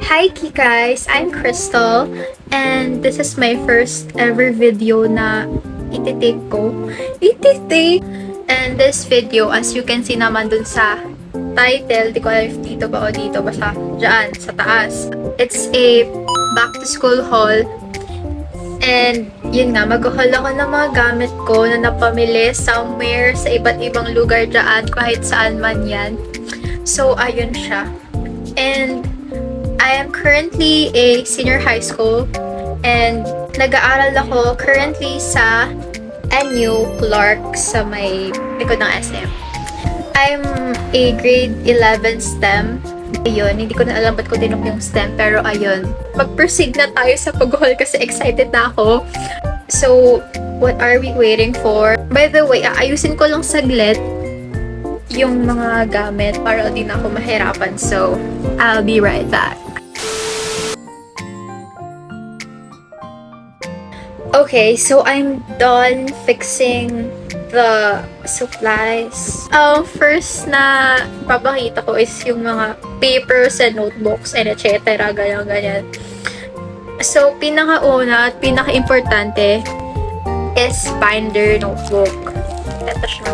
Hi guys, I'm Crystal and this is my first ever video na ititake ko. And this video, as you can see naman dun sa title, di ko alam if dito ba o dito, basta dyan, sa taas. It's a back to school haul. And yun nga, mag-haul ako ng mga gamit ko na napamili somewhere sa iba't ibang lugar dyan, kahit saan man yan. So, ayun siya. And I am currently a senior high school and nag-aaral ako currently sa NU Clark sa may likod ng SM. I'm a grade 11 STEM. Ayun, hindi ko na alam ba't ko tinok yung STEM, pero ayun. Mag-proceed na tayo sa pag-haul kasi excited na ako. So, what are we waiting for? By the way, aayusin ko lang saglit yung mga gamit para di na ako mahirapan. So, I'll be right back. Okay, so I'm done fixing the supplies. First na papakita ko is yung mga papers and notebooks and etc. Ganyan. So, pinakauna at pinaka-importante is binder notebook. Ito siya.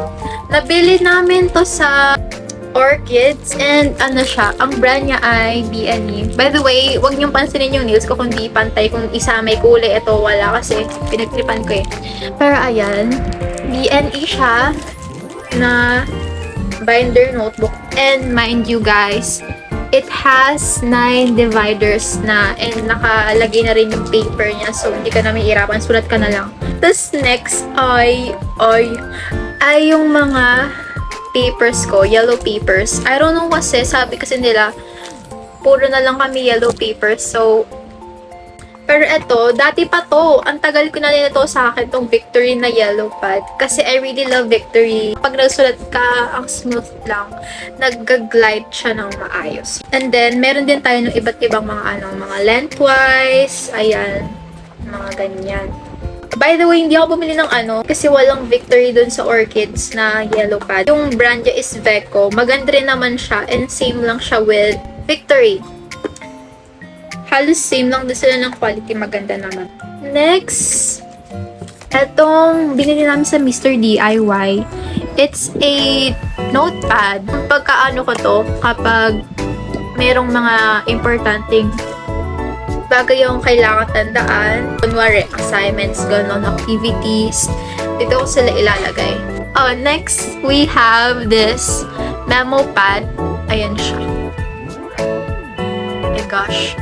Nabili namin to sa Orchids and ano siya, ang brand niya ay BNE. By the way, wag niyong pansinin yung nails ko kung di pantay, kung isa may kulay, ito wala kasi pinagtripan ko eh. Pero ayan, BNE siya na binder notebook. And mind you guys, it has 9 dividers na and nakalagay na rin yung paper niya, so hindi ka na mahihirapan, sulat ka na lang. Tapos next ay yung mga papers ko, yellow papers. I don't know kasi, sabi kasi nila, puro na lang kami yellow papers. So, pero eto, dati pa to. Ang tagal ko na rin ito sa akin, tong Victory na yellow pad. Kasi I really love Victory. Pag nagsulat ka, ang smooth lang. Nag-glide siya ng maayos. And then, meron din tayo ng iba't ibang mga lengthwise. Ayan. Mga ganyan. By the way, hindi ako bumili ng kasi walang Victory dun sa Orchids na yellow pad. Yung brand niya is Veco. Maganda rin naman siya and same lang siya with Victory. Halos same lang din sila ng quality. Maganda naman. Next, etong binili namin sa Mr. DIY. It's a notepad. Pagkaano ko to, kapag merong mga importanteng bagay yung kailangan tandaan. Kunwari, assignments, ganon, activities. Dito ko sila ilalagay. Next, we have this memo pad. Ayan siya. Oh my gosh.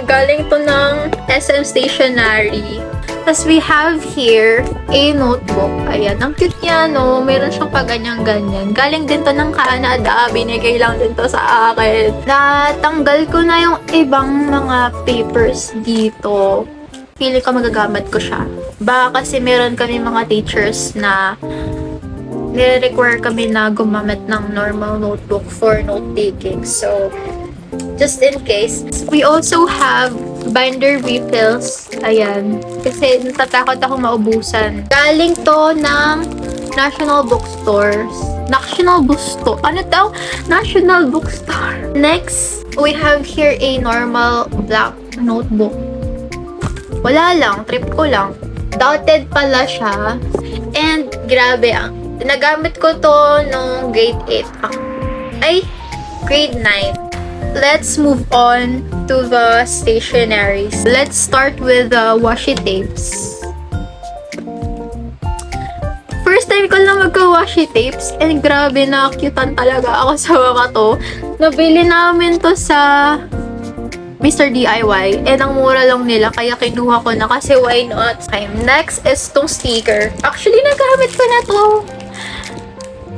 Galing to ng SM Stationery. Tapos we have here a notebook. Ayan, ang cute niya, no? Meron siyang paganyan-ganyan. Galing din to ng Canada. Binigay lang din to sa akin. Natanggal ko na yung ibang mga papers dito. Feeling ko magagamit ko siya. Baka kasi meron kami mga teachers na nire-require kami na gumamit ng normal notebook for note-taking. So, just in case. We also have binder refills. Ayan. Kasi natatakot ako maubusan. Galing to ng National Bookstores. National Bookstore. Ano daw? National Bookstore. Next, we have here a normal black notebook. Wala lang. Trip ko lang. Dotted pala siya. And grabe. Nagamit ko to nung grade 8. Grade 9. Let's move on to the stationaries. Let's start with the washi tapes. First time ko lang magka-washi tapes and grabe na cutean talaga ako sa mga to. Nabili namin to sa Mr. DIY and ang mura lang nila kaya kinuha ko na kasi why not? Next is tong sticker. Actually, nagamit ko na to.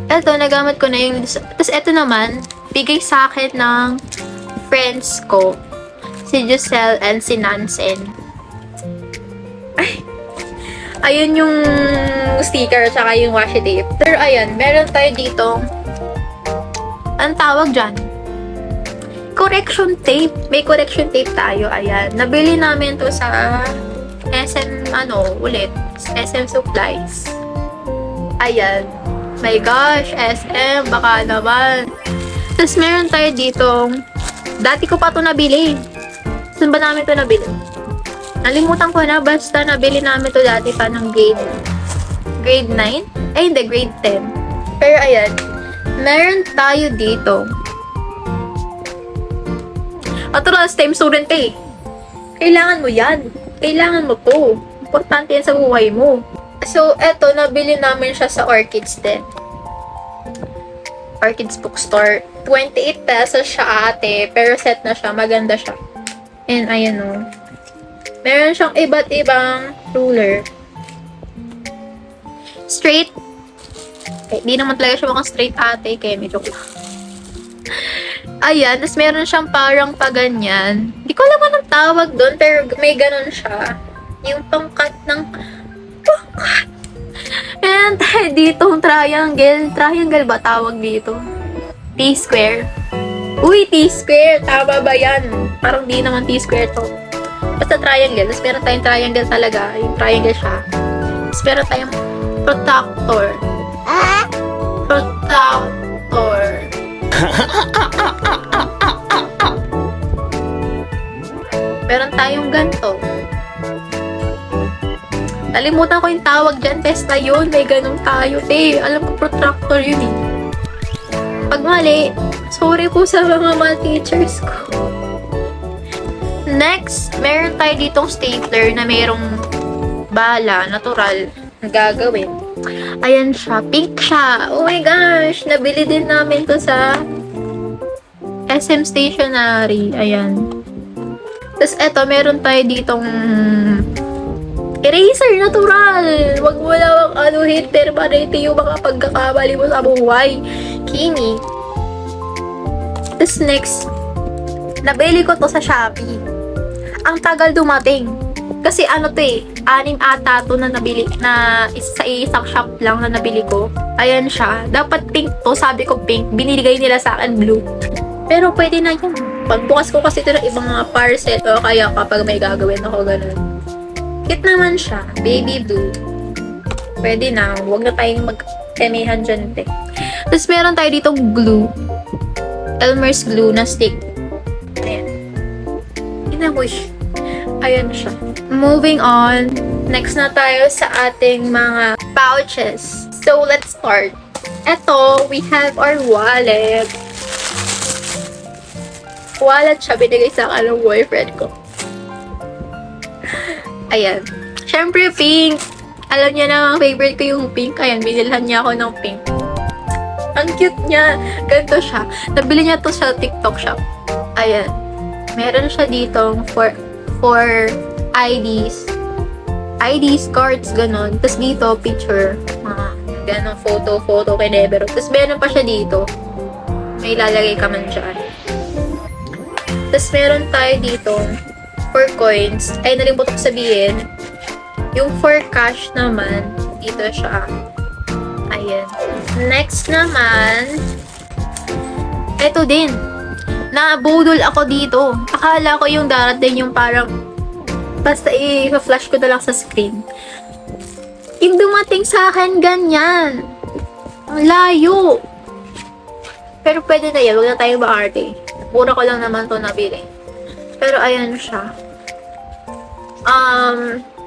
Eto, nagamit ko na yung... Tapos eto naman, bigay sa akin ng friends ko, si Giselle and si Nansen. Ayun yung sticker tsaka yung washi tape. Pero ayun, meron tayo dito. Anong tawag dyan? Correction tape. May correction tape tayo. Ayan. Nabili namin to sa SM, SM Supplies. Ayan. My gosh, SM, baka naman. Tapos meron tayo ditong Dati ko pa to nabili. Saan ba namin to nabili? Nalimutan ko na, basta nabili namin to dati pa ng grade 9? Ay, hindi, grade 10. Pero ayan, meron tayo dito. At last time student ka eh. Kailangan mo yan. Kailangan mo to. Importante yan sa buhay mo. So, eto, nabili namin siya sa Orchids din. Orchids Bookstore. 28 pesos siya ate, pero set na siya. Maganda siya. And ayan o. Meron siyang iba't ibang ruler. Straight. Okay, di naman talaga siya mukhang straight ate, kaya medyo ayan, tapos meron siyang parang paganyan. Di ko alam anong tawag doon, pero may ganun siya. Yung pangkat ng pangkat. Meron tayo dito triangle. Triangle ba tawag dito? T-square. Uy, T-square. Tama ba yan? Parang di naman T-square to. Basta triangle. Tapos meron tayong triangle talaga. Yung triangle siya. Tapos meron tayong protector. Protector. Meron tayong ganito. Nalimutan ko yung tawag dyan. Testa yun. May ganun tayo. Alam ko protractor yun eh. Pag mali, sorry po sa mga teachers ko. Next, meron tayo ditong stapler na mayroong bala, natural, na gagawin. Ayan siya. Pink siya. Oh my gosh! Nabili din namin to sa SM Stationery. Ayan. Tapos eto, meron tayo ditong eraser natural. Wag mo lang anuhin permanente yung mga pagkakamali mo sa buhay. Kimi. Tapos next, nabili ko to sa Shopee. Ang tagal dumating. Kasi ano to eh, 6 ata to na nabili, na sa isang shop lang na nabili ko. Ayan siya. Dapat pink to, sabi ko pink. Binigay nila sa akin blue. Pero pwede na yan. Pagbukas ko kasi ito ng ibang mga parcel o kaya kapag may gagawin ako ganun. Cute naman siya. Baby blue. Pwede na. Huwag na tayong mag-temehan dyan, te. Tapos meron tayo ditong glue. Elmer's glue na stick. Ayan. Inawish. Ayan siya. Moving on. Next na tayo sa ating mga pouches. So, let's start. Ito, we have our wallet. Wallet siya. Binigay sa akin ng boyfriend ko. Ayan. Siyempre, pink. Alam niya na, favorite ko yung pink. Ayan, binilhan niya ako ng pink. Ang cute niya. Ganito siya. Nabili niya to sa TikTok shop. Ayan. Meron siya ditong for IDs. IDs, cards, ganun. Tapos dito, picture. Mga ganun, photo, kinebero. Tapos meron pa siya dito. May ilalagay ka man dyan. Tapos meron tayo dito for coins. Ay, nalimutan ko sabihin. Yung for cash naman, dito siya. Ayan. Next naman, eto din. Nabudol ako dito. Akala ko yung darating yung parang basta i-flash ko na lang sa screen. Yung dumating sa akin, ganyan. Ang layo. Pero pwede na yan. Huwag na tayong maarte. Mura ko lang naman to nabili. Pero ayan siya.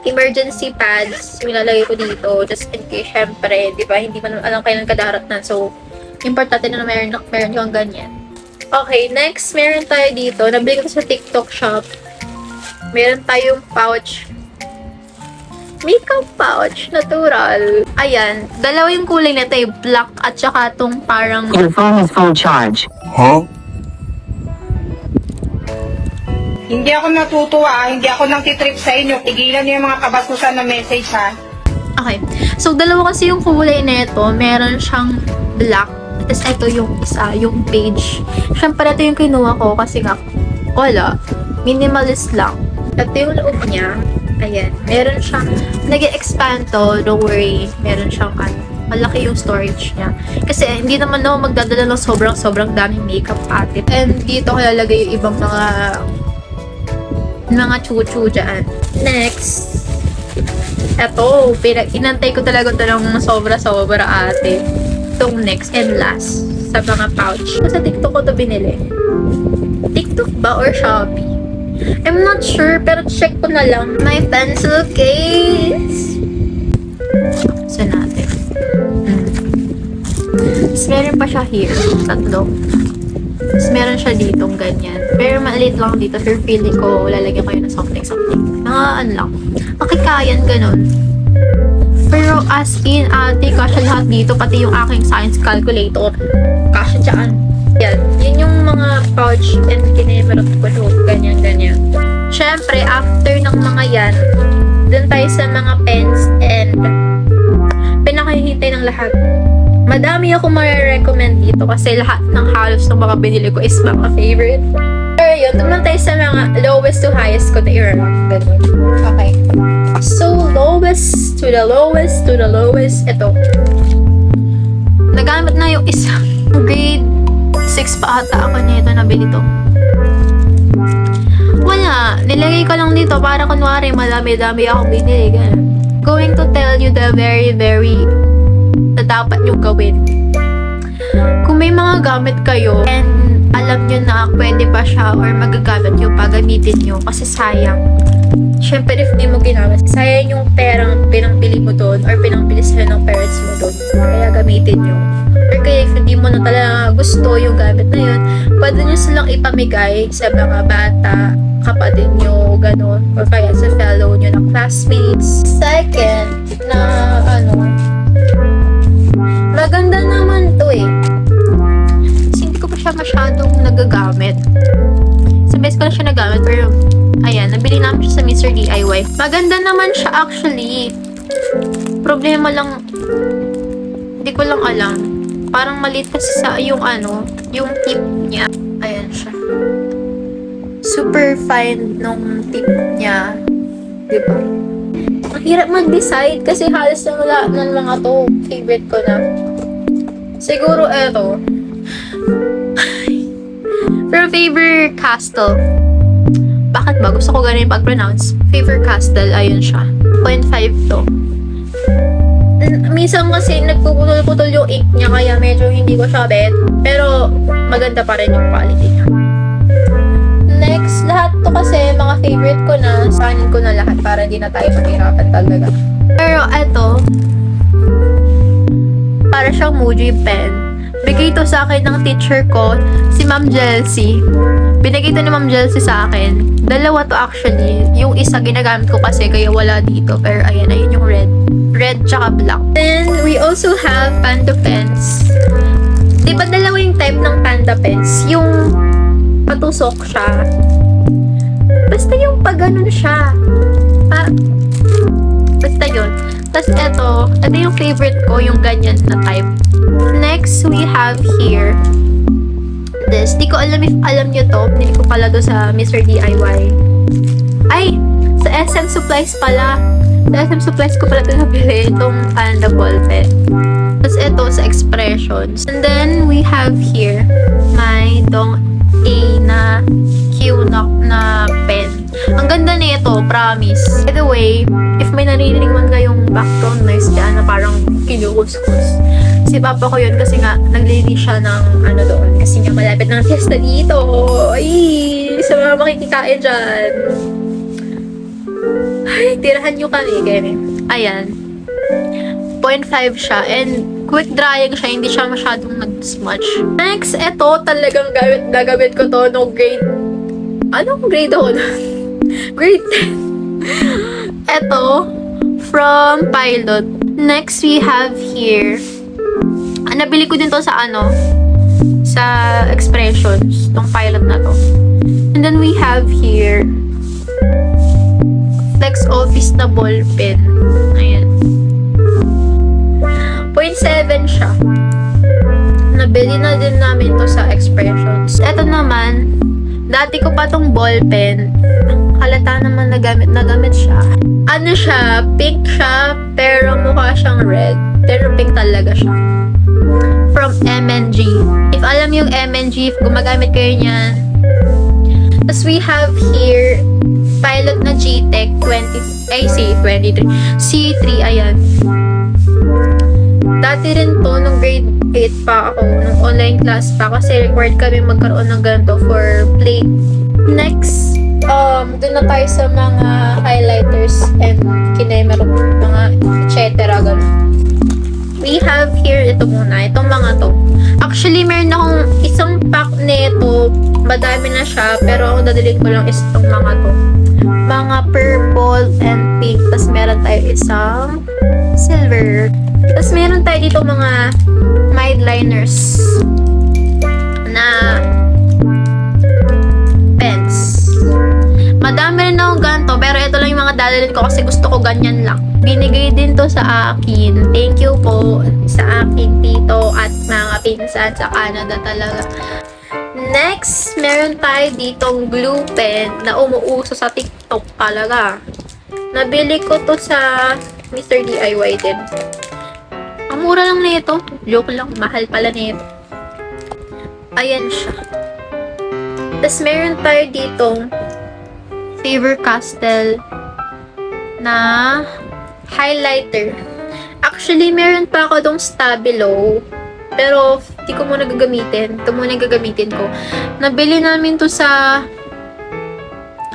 Emergency pads. Nilalagay ko dito. Just in case, syempre, di ba? Hindi mo alam kailan kadaratnan. So, importante na meron yung ganyan. Okay, next, meron tayo dito. Nabili ko sa TikTok shop. Meron tayong pouch. Makeup pouch. Natural. Ayan. Dalawa yung kulay na tayo. Black at saka tong parang... Your phone is full charge. Huh? Hindi ako natutuwa, hindi ako nang titrip sa inyo. Tigilan niyo yung mga kabasusan na message, ha? Okay. So, dalawa kasi yung kulay na ito. Meron siyang black. Tapos ito yung isa, yung page. Siyempre, ito yung kinuha ko kasi nga, wala. Minimalist lang. Ito yung loob niya. Ayan. Meron siyang, nag-expand to, don't worry. Meron siyang, malaki yung storage niya. Kasi, hindi naman ako magdadala ng sobrang daming makeup ate. And dito ko lalagay yung ibang mga chuchu dyan. Next. Eto, inantay ko talaga ito ng sobra ate. Itong next and last sa mga pouch. Sa TikTok ko ito binili. TikTok ba or Shopee? I'm not sure, pero check ko na lang. My pencil case. Saan natin? Tapos meron pa siya here. Tatlo. Tapos meron siya ditong ganyan. Pero maliit lang dito. Pero feeling ko, lalagyan ko yun ng something. Ano lang. Makikayan, ganun. Pero as in, ate, kasya lahat dito. Pati yung aking science calculator. Kasya dyan. Yan. Yun yung mga pouch and kinemerot ko doon. Ganyan. Siyempre, after ng mga yan, dun tayo sa mga pens and pinakahihintay ng lahat. Madami ako marirecommend dito kasi lahat ng halos ng mga binili ko is mga favorite. Pero yun, naman tayo sa mga lowest to highest ko na i-rank. Ganun. Okay. So, lowest to the lowest. Ito. Nagamit na yung isang grade 6 pa ata ako nito nabili to. Wala. Nilagay ko lang dito para kunwari madami-dami akong binili. Ganun. Going to tell you the very na dapat nyo gawin. Kung may mga gamit kayo and alam nyo na pwede pa siya or magagamit nyo pa, gamitin nyo kasi sayang. Siyempre, if di mo ginamit, sayang yung perang pinangpili mo doon or pinangpili sa'yo ng parents mo doon. Kaya gamitin nyo. Or kaya if hindi mo na talaga gusto yung gamit na yun, pwede nyo silang ipamigay sa mga bata, kapatid nyo, gano'n. Or kaya sa fellow nyo na classmates. Second, na maganda naman to eh. Kasi hindi ko pa siya masyadong nagagamit. Sa base ko lang siya nagamit, pero ayan, nabili namin siya sa Mr. DIY. Maganda naman siya actually. Problema lang, hindi ko lang alam. Parang maliit kasi sa yung yung tip niya. Ayan siya. Super fine nung tip niya. Diba? Ang hirap mag-decide kasi halos na wala ng mga to. Favorite ko na. Siguro eto. Pero Faber-Castell. Bakit ba? Gusto ko ganun pag-pronounce. Faber-Castell, ayun siya. 0.5 to. Minsan kasi nagpuputol-putol yung ink niya kaya medyo hindi ko siya bet. Pero maganda pa rin yung quality niya. Next, lahat to kasi mga favorite ko na. Sanin ko na lahat para hindi na tayo mahirapan talaga. Pero eto, para siyang Muji pen. Bigay to sa akin ng teacher ko, si Ma'am Jelsie. Binigay to ni Ma'am Jelsie sa akin. Dalawa to actually. Yung isa ginagamit ko kasi kaya wala dito. Pero ayun yung red. Red tsaka black. Then, we also have Panda pens. Diba dalawa yung type ng Panda pens? Yung patusok siya. Basta yung pag ganun siya. Basta yun. Tapos ito yung favorite ko, yung ganyan na type. Next, we have here this. Di ko alam if alam nyo to. Hindi ko pala to sa Mr. DIY. Ay! Sa SM Supplies pala. Sa SM Supplies ko pala ito nabili. Itong Panda ball pen. Tapos ito sa Expressions. And then, we have here my Dong A na Q na pen. Ang ganda nito, promise. By the way, if may naririnig man kayong background noise dyan na parang kinukuskus, si papa ko yun kasi nga naglilinis siya ng doon. Kasi nga malapit ng fiesta dito. Ay, sa mga makikikain dyan. Ay, tirahan nyo kami. Ayan. 0.5 siya. And quick drying siya. Hindi siya masyadong nag-smudge. Next, eto talagang gamit ko to no grade. Anong grade ako na? Grade 10. Eto, from Pilot. Next, we have here. Nabili ko din to sa sa Expressions. Tong Pilot na to. And then we have here Flex Office na ball pen. Ayan. 0.7 siya. Nabili na din namin to sa Expressions. Ito naman, dati ko pa tong ball pen. Halata naman na gamit siya. Siya, pink siya, pero mukha siyang red. Pero pink talaga siya. From MNG. If alam yung MNG, if gumagamit kayo niyan. Tapos we have here, Pilot na G-Tech 23. C3, ayan. Dati rin to, nung grade 8 pa ako, nung online class pa kasi required kami magkaroon ng ganito for plate. Next, dun na tayo sa mga highlighters and kinemer, mga etc. Ganun. We have here, ito muna, itong mga to. Actually, meron akong isang pack nito, madami na siya, pero ang dadalhin ko lang is itong mga to. Mga purple and pink, tas meron tayo isang silver. Tas meron tayo dito mga mild liners na pens. Madami rin akong ganito, pero ito lang yung mga dadalhin ko kasi gusto ko ganyan lang. Binigay din to sa akin. Thank you po sa aking tito at mga pinsan sa Canada talaga. Next, meron tayo ditong glue pen na umuuso sa TikTok talaga. Nabili ko to sa Mr. DIY din. Ang mura lang nito. Joke lang, mahal pala nito. Ayan siya. Tapos meron tayo ditong Faber-Castell na highlighter. Actually, meron pa ako dong Stabilo. Pero, di ko muna gagamitin. Ito muna yung gagamitin ko. Nabili namin to sa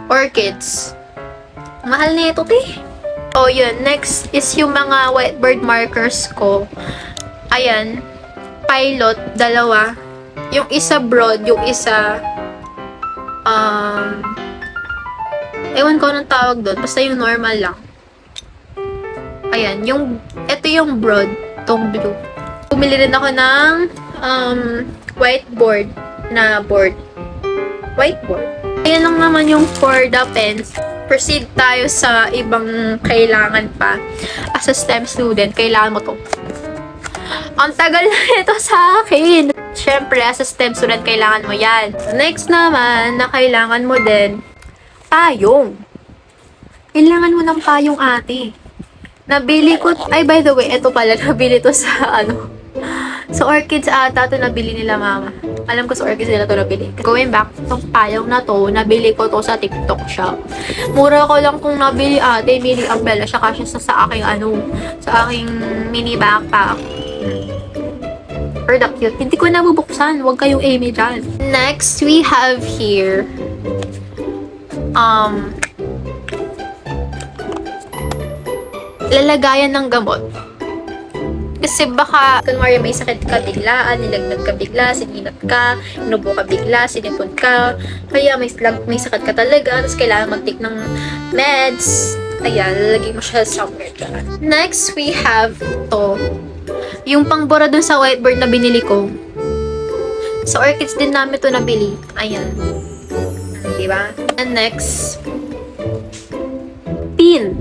Orchids. Mahal na ito, te. Oh, yun. Next is yung mga whiteboard markers ko. Ayan. Pilot, dalawa. Yung isa broad, yung isa ewan ko anong tawag doon. Basta yung normal lang. Ayan. Ito yung broad. Tong blue. Bumili rin ako ng whiteboard na board. Whiteboard. Ayan lang naman yung for the pens. Proceed tayo sa ibang kailangan pa. As a STEM student, kailangan mo to. Ang tagal na ito sa akin. Siyempre, as a STEM student, kailangan mo yan. Next naman, na kailangan mo din, payong. Kailangan mo ng payong, ate. Nabili ko, ay by the way, ito pala, nabili to sa sa Orchids ata to nabili nila mama. Alam ko sa Orchids nila to nabili. Going back, itong payong na to, nabili ko to sa TikTok shop. Mura ko lang kung nabili ate, mini umbrella siya kasi sa aking sa aking mini backpack. Or the cute. Hindi ko na bubuksan. Huwag kayong aimee dyan. Next, we have here lalagayan ng gamot. Kasi baka, kunwari may sakit ka biglaan, nilagnat ka bigla, sininat ka, inubo ka bigla, sinipon ka, kaya may sakit ka talaga, tapos kailangan mag-take ng meds. Ayan, lalagay mo siya somewhere dyan. Next, we have to. Yung pangbura dun sa whiteboard na binili ko. Sa Orchids din namin to nabili. Ayan. Diba? And next, pin.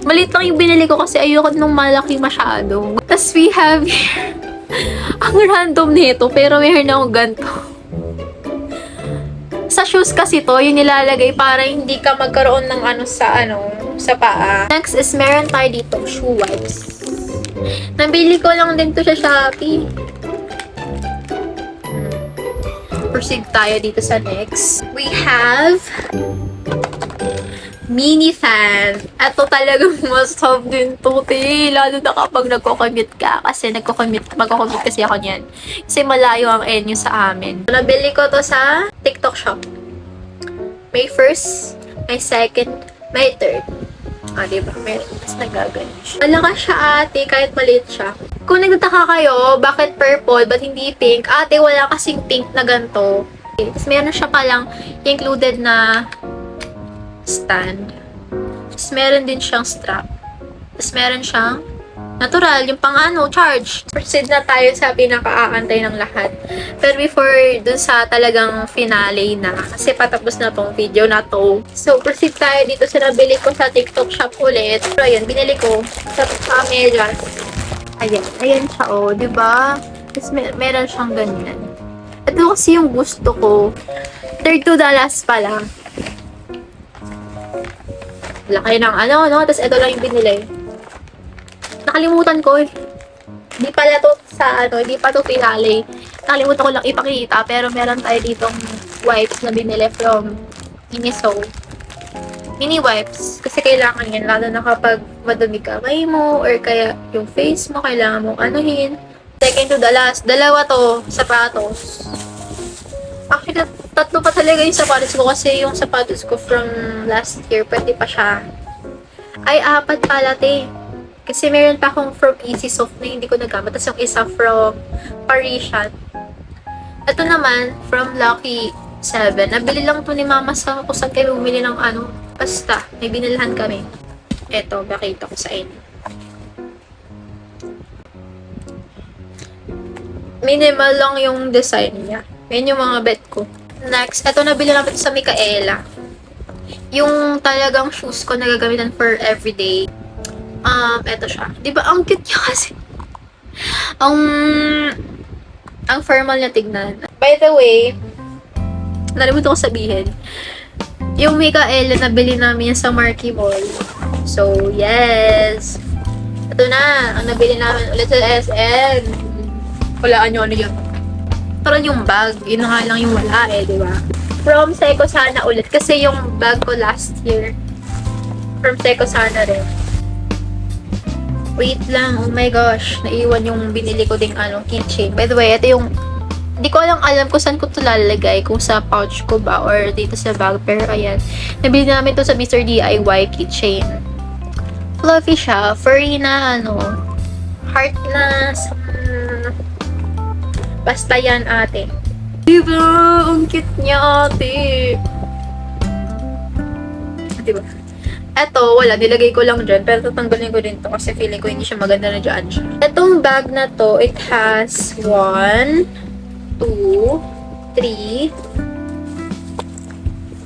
Maliit lang yung binili ko kasi ayoko nung malaki masyado. Tapos we have here, ang random nito, pero mayroon akong ganito. Sa shoes kasi to, yung nilalagay para hindi ka magkaroon ng sa paa. Next is meron tayo dito, shoe wipes. Nabili ko lang din to sa Shopee. Proceed tayo dito sa next. We have mini fan. Ito talagang must-have din to, te. Lalo na kapag nagko-commute ka. Kasi magko-commute kasi ako niyan. Kasi malayo ang NU sa amin. Nabili ko to sa TikTok shop. May first, may second, may third. Diba? May mas nagagaling siya. Malakas siya, ate, kahit maliit siya. Kung nagtataka kayo, bakit purple, ba't hindi pink? Ate, wala kasing pink na ganito. Tapos meron siya palang included na stand. Tapos meron din siyang strap. Tapos meron siyang natural, yung pang charge. Proceed na tayo sa pinaka-aantay ng lahat. Pero before dun sa talagang finale na, kasi patapos na tong video na to. So, proceed tayo dito sa nabili ko sa TikTok shop ulit. Pero ayan, binili ko sa Camellas. Ayan siya, diba? Tapos meron siyang ganyan. Ito kasi yung gusto ko. $32 pa lang. Laki ng tapos ito lang yung binili. Nakalimutan ko eh. Hindi pala to hindi pa to finale. Nakalimutan ko lang ipakita, pero meron tayo ditong wipes na binili from Miniso. Mini wipes. Kasi kailangan yan, lalo na kapag madumi kamay mo, or kaya yung face mo, kailangan mong Second to the last. Dalawa to, sapatos. Actually, tatlo pa talaga yung sapatos ko kasi yung sapatos ko from last year, pwede pa siya. Ay, apat pala, te. Kasi meron pa akong from Easy Soft na hindi ko nagamit. Tapos yung isa from Parisian. Ito naman, from Lucky 7. Nabili lang to ni Mama sa kung saan kayo bumili ng ano. Basta, may binilhan kami. Eto, bakita ko sa inyo. Minimal lang yung design niya. Yan yung mga bet ko. Next, ito nabili namin sa Micaela. Yung talagang shoes ko na gagamitan for everyday. Ito siya. Di ba ang cute niya kasi? Ang formal niya tignan. By the way, nalimutan ko sabihin, yung Micaela nabili namin yan sa Marquee Mall. So, yes. Ito na, ang nabili namin ulit sa SM. Walaan nyo ano yun. Pero yung bag, yun na nga lang yung wala eh, di ba? From Seiko Sana ulit. Kasi yung bag ko last year, from Seiko Sana rin. Wait lang, oh my gosh. Naiwan yung binili ko ding keychain. By the way, ito yung, hindi ko alam kung saan ko ito lalagay. Kung sa pouch ko ba or dito sa bag. Pero ayan, nabili namin to sa Mr. DIY keychain. Fluffy siya. Furry na heart na basta yan, ate. Diba? Ang cute niya, ate. Diba? Eto, wala. Nilagay ko lang dyan. Pero tatanggalin ko din to kasi feeling ko hindi siya maganda na dyan siya. Etong bag na to, it has 1, 2, 3,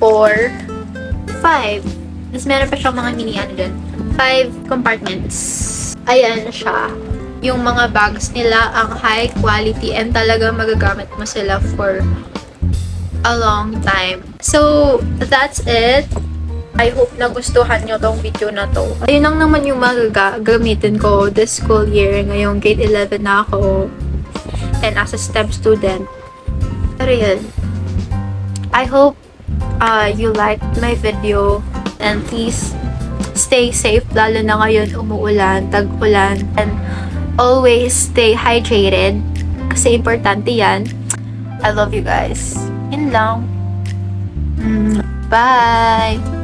4, 5. Tapos meron pa siyang mga mini dyan. 5 compartments. Ayan siya. Yung mga bags nila ang high quality and talaga magagamit mo sila for a long time. So, that's it. I hope nagustuhan nyo tong video na to. Ayun lang naman yung magagamitin ko this school year. Ngayong grade 11 na ako and as a STEM student. Pero yun. I hope you liked my video and please stay safe lalo na ngayon umuulan, tag-ulan, and always stay hydrated kasi importante yan. I love you guys. Yun lang. Bye!